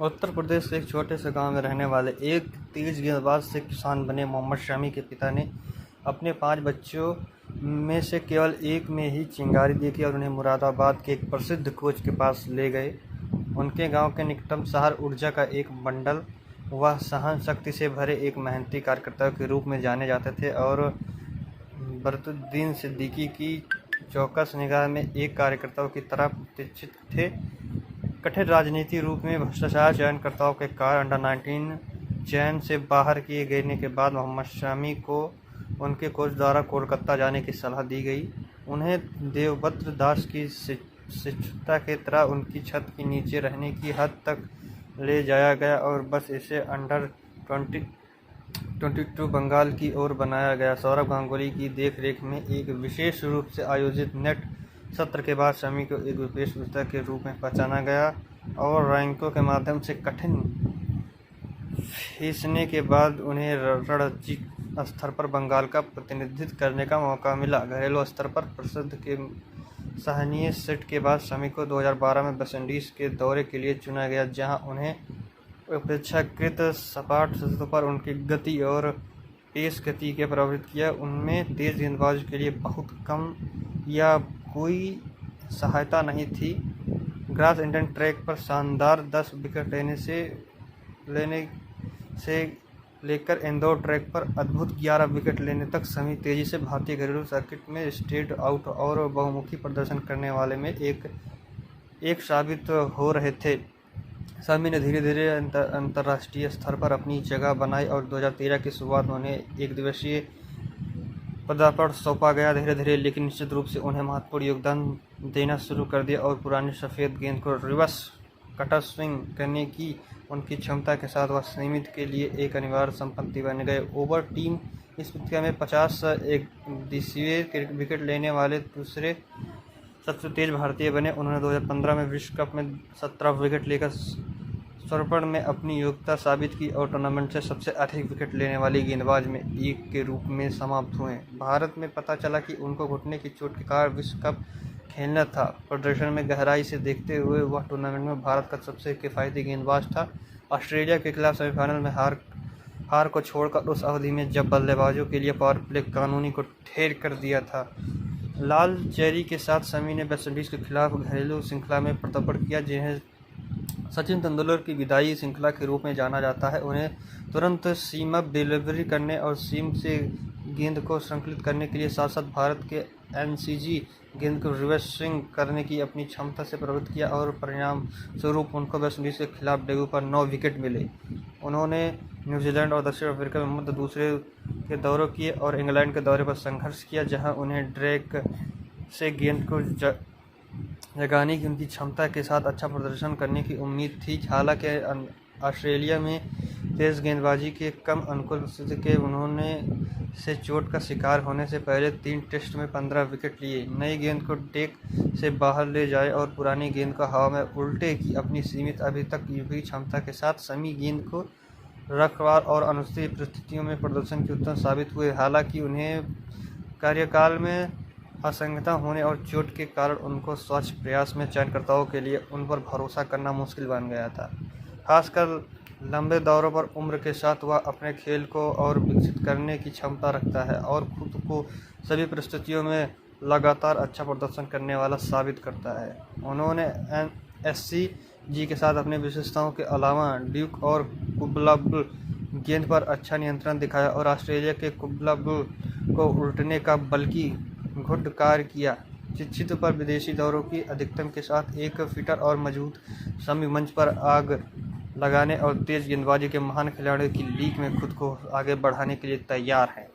उत्तर प्रदेश के एक छोटे से गांव में रहने वाले एक तेज गेंदबाज से किसान बने मोहम्मद शमी के पिता ने अपने 5 बच्चों में से केवल एक में ही चिंगारी देखी और उन्हें मुरादाबाद के एक प्रसिद्ध कोच के पास ले गए। उनके गांव के निकटतम शहर ऊर्जा का एक बंडल। वह सहन शक्ति से भरे एक मेहनती कार्यकर्ता के रूप में जाने जाते थे और बदरुद्दीन सिद्दीकी की चौकस निगाह में एक कार्यकर्ता की तरह प्रतिष्ठित थे। कठिन राजनीति रूप में भ्रष्टाचार चयनकर्ताओं के कारण अंडर-19 चयन से बाहर किए गए के बाद मोहम्मद शमी को उनके कोच द्वारा कोलकाता जाने की सलाह दी गई। उन्हें देवभद्र दास की शिष्यता के तरह उनकी छत के नीचे रहने की हद तक ले जाया गया और बस इसे अंडर-22 बंगाल की ओर बनाया गया। सौरभ गांगुली की देखरेख में एक विशेष रूप से आयोजित नेट सत्र के बाद शमी को एक विशेष विजेता के रूप में पहचाना गया और रैंकों के माध्यम से कठिन खींचने के बाद उन्हें रणजी स्तर पर बंगाल का प्रतिनिधित्व करने का मौका मिला। घरेलू स्तर पर प्रसिद्ध के सराहनीय सेट के बाद शमी को 2012 में वेस्टइंडीज के दौरे के लिए चुना गया, जहां उन्हें अपेक्षाकृत सपाट सतह पर उनकी गति और पेस गति के प्रभावित किया। उनमें तेज गेंदबाजों के लिए बहुत कम या कोई सहायता नहीं थी। ग्रास इंडियन ट्रैक पर शानदार 10 विकेट लेने से लेकर इंदौर ट्रैक पर अद्भुत 11 विकेट लेने तक शमी तेजी से भारतीय घरेलू सर्किट में स्ट्रेट आउट और बहुमुखी प्रदर्शन करने वाले में एक साबित हो रहे थे। शमी ने धीरे धीरे अंतर्राष्ट्रीय स्तर पर अपनी जगह बनाई और 2013 की शुरुआत में उन्हें एक दिवसीय पदार्पण सौंपा गया। धीरे धीरे लेकिन निश्चित रूप से उन्हें महत्वपूर्ण योगदान देना शुरू कर दिया और पुरानी सफ़ेद गेंद को रिवर्स कटर स्विंग करने की उनकी क्षमता के साथ वह सीमित के लिए एक अनिवार्य संपत्ति बन गए। ओवर टीम इस प्रतियोगिता में 50 एकदिवसीय विकेट लेने वाले दूसरे सबसे तेज भारतीय बने। उन्होंने 2015 में विश्व कप में 17 विकेट लेकर स्वर्ण में अपनी योग्यता साबित की और टूर्नामेंट से सबसे अधिक विकेट लेने वाली गेंदबाज में एक के रूप में समाप्त हुए। भारत में पता चला कि उनको घुटने की चोट के कारण विश्व कप खेलना था। प्रदर्शन में गहराई से देखते हुए वह टूर्नामेंट में भारत का सबसे किफायती गेंदबाज था। ऑस्ट्रेलिया के खिलाफ सेमीफाइनल में हार को छोड़कर उस अवधि में जब बल्लेबाजों के लिए पावर प्ले कानूनी को ढेर कर दिया था। लाल चेरी के साथ शमी ने वेस्टइंडीज के खिलाफ घरेलू श्रृंखला में पदार्पण किया, जिन्हें सचिन तेंदुलकर की विदाई श्रृंखला के रूप में जाना जाता है। उन्हें तुरंत सीम अप डिलीवरी करने और सीम से गेंद को संकलित करने के लिए साथ साथ भारत के एनसीजी गेंद को रिवर्स स्विंग करने की अपनी क्षमता से प्रभावित किया और परिणाम स्वरूप उनको वेस्टइंडीज के खिलाफ डेब्यू पर 9 विकेट मिले। उन्होंने न्यूजीलैंड और दक्षिण अफ्रीका में मध्य दूसरे के दौरे किए और इंग्लैंड के दौरे पर संघर्ष किया, जहां उन्हें ड्रैग से गेंद को जगाने की उनकी क्षमता के साथ अच्छा प्रदर्शन करने की उम्मीद थी। हालांकि ऑस्ट्रेलिया में तेज गेंदबाजी के कम अनुकूल परिस्थिति के उन्होंने से चोट का शिकार होने से पहले 3 टेस्ट में 15 विकेट लिए। नई गेंद को डेक से बाहर ले जाए और पुरानी गेंद को हवा में उल्टे की अपनी सीमित अभी तक युवी क्षमता के साथ शमी गेंद को रखवार और अनुचित परिस्थितियों में प्रदर्शन के उत्तम साबित हुए। हालांकि उन्हें कार्यकाल में असंगतता होने और चोट के कारण उनको स्वच्छ प्रयास में चयनकर्ताओं के लिए उन पर भरोसा करना मुश्किल बन गया था। खासकर लंबे दौरों पर उम्र के साथ वह अपने खेल को और विकसित करने की क्षमता रखता है और खुद को सभी परिस्थितियों में लगातार अच्छा प्रदर्शन करने वाला साबित करता है। उन्होंने एससीजी के साथ अपनी विशेषताओं के अलावा ड्यूक और कुबलाबुल गेंद पर अच्छा नियंत्रण दिखाया और ऑस्ट्रेलिया के कुबलाबुल को उल्टने का बल्कि घुड़ कार्य किया। चित्र पर विदेशी दौरों की अधिकतम के साथ एक फिटर और मजबूत शमी मंच पर आग लगाने और तेज गेंदबाजी के महान खिलाड़ियों की लीग में खुद को आगे बढ़ाने के लिए तैयार है।